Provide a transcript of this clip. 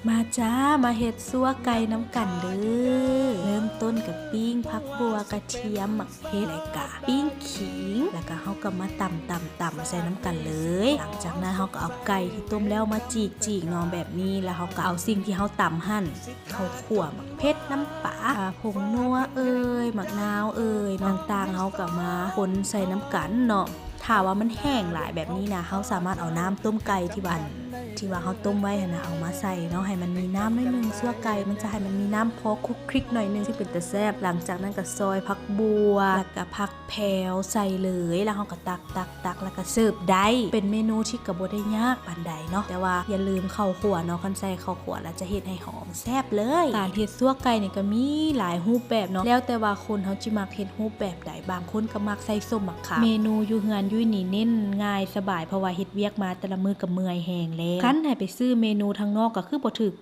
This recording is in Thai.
มาจ้ามาเฮ็ดซั่วไก่น้ำกันเด้อเริ่มต้นกับปิ้งผักบัวกระเทียมหมักเผ็ดและกะปิ้งขิงแล้วก็เฮาก็มาตำใส่น้ำกันเลยหลังจากนั้นเฮาก็เอาไก่ที่ต้มแล้วมาจีกๆเนาะแบบนี้แล้วเฮาก็เอาสิ่งที่เฮาตำหั่นเข้าคั่วหมักเผ็ดน้ำปลาผงนัวหมักนาวต่างๆเฮาก็มาคนใส่น้ำกันเนาะถ้าว่ามันแห้งหลายแบบนี้นะเฮาสามารถเอาน้ำต้มไก่ที่ว่าเขาต้มไว้นะเอามาใส่เนาะให้มันมีน้ำหน่อยนึงซั่วไก่มันจะให้มันมีน้ำพอคลุกคลิกหน่อยนึงที่เป็นตะแซ่บหลังจากนั้นก็ซอยผักบัวแล้วก็ผักแพรวใส่เลยแล้วเขาก็ตักแล้วก็เสิร์ฟได้เป็นเมนูที่ก็บ่ได้ยากปานใดเนาะแต่ว่าอย่าลืมข้าวคั่วเนาะคันใส่ข้าวคั่วแล้วจะเฮ็ดให้หอมแซ่บเลยการเฮ็ดซั่วไก่นี่ก็มีหลายรูปแบบเนาะแล้วแต่ว่าคนเขาจิมักเฮ็ดรูปแบบใดบางคนก็มักใส่ส้มมะขามเมนูอยู่เฮือนอยู่นี่เน้นง่ายสบายเพราะว่าเฮ็ดเวียกมาแต่ละมื้อก็เมื่อยแฮงแล้วคันให้ไปซื้อเมนูทางนอกก็คือบ่ถูกป